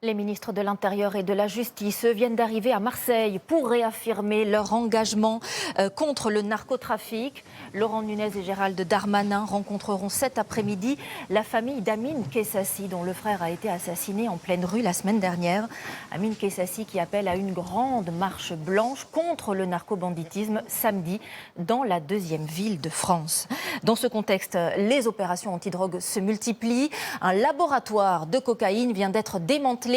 Les ministres de l'Intérieur et de la Justice viennent d'arriver à Marseille pour réaffirmer leur engagement contre le narcotrafic. Laurent Nunez et Gérald Darmanin rencontreront cet après-midi la famille d'Amine Kessassi, dont le frère a été assassiné en pleine rue la semaine dernière. Amine Kessassi qui appelle à une grande marche blanche contre le narcobanditisme samedi dans la deuxième ville de France. Dans ce contexte, les opérations antidrogue se multiplient. Un laboratoire de cocaïne vient d'être démantelé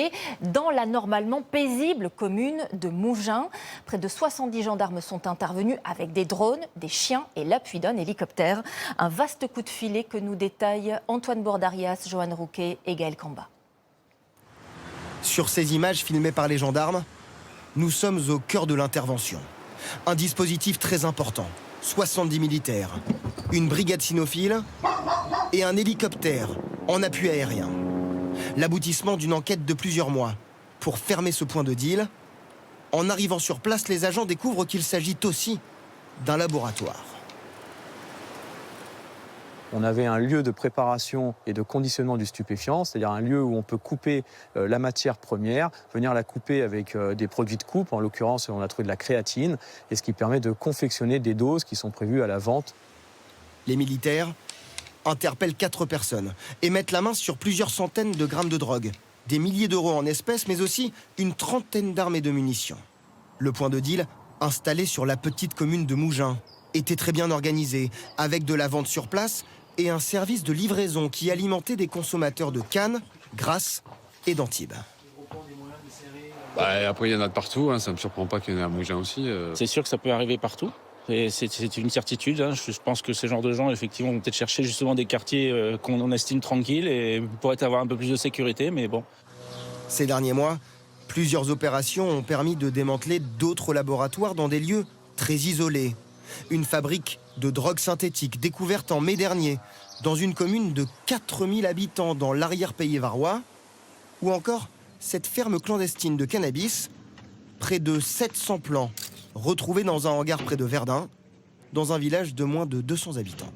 dans la normalement paisible commune de Mougins. Près de 70 gendarmes sont intervenus avec des drones, des chiens et l'appui d'un hélicoptère. Un vaste coup de filet que nous détaillent Antoine Bordarias, Johan Rouquet et Gaël Camba. Sur ces images filmées par les gendarmes, nous sommes au cœur de l'intervention. Un dispositif très important, 70 militaires, une brigade cynophile et un hélicoptère en appui aérien. L'aboutissement d'une enquête de plusieurs mois pour fermer ce point de deal. En arrivant sur place, les agents découvrent qu'il s'agit aussi d'un laboratoire. On avait un lieu de préparation et de conditionnement du stupéfiant, c'est-à-dire un lieu où on peut couper la matière première, venir la couper avec des produits de coupe, en l'occurrence on a trouvé de la créatine, et ce qui permet de confectionner des doses qui sont prévues à la vente. Les militaires interpellent 4 personnes et mettent la main sur plusieurs centaines de grammes de drogue, des milliers d'euros en espèces, mais aussi une trentaine d'armes et de munitions. Le point de deal, installé sur la petite commune de Mougins, était très bien organisé, avec de la vente sur place et un service de livraison qui alimentait des consommateurs de Cannes, Grasse et d'Antibes. Après, il y en a de partout, ça ne me surprend pas qu'il y en ait à Mougins aussi. C'est sûr que ça peut arriver partout. C'est une certitude. Je pense que ce genre de gens, effectivement, vont peut-être chercher justement des quartiers qu'on estime tranquilles et pourraient avoir un peu plus de sécurité, mais bon. Ces derniers mois, plusieurs opérations ont permis de démanteler d'autres laboratoires dans des lieux très isolés. Une fabrique de drogue synthétique découverte en mai dernier dans une commune de 4000 habitants dans l'arrière-pays varois, ou encore cette ferme clandestine de cannabis, près de 700 plants retrouvés dans un hangar près de Verdun, dans un village de moins de 200 habitants.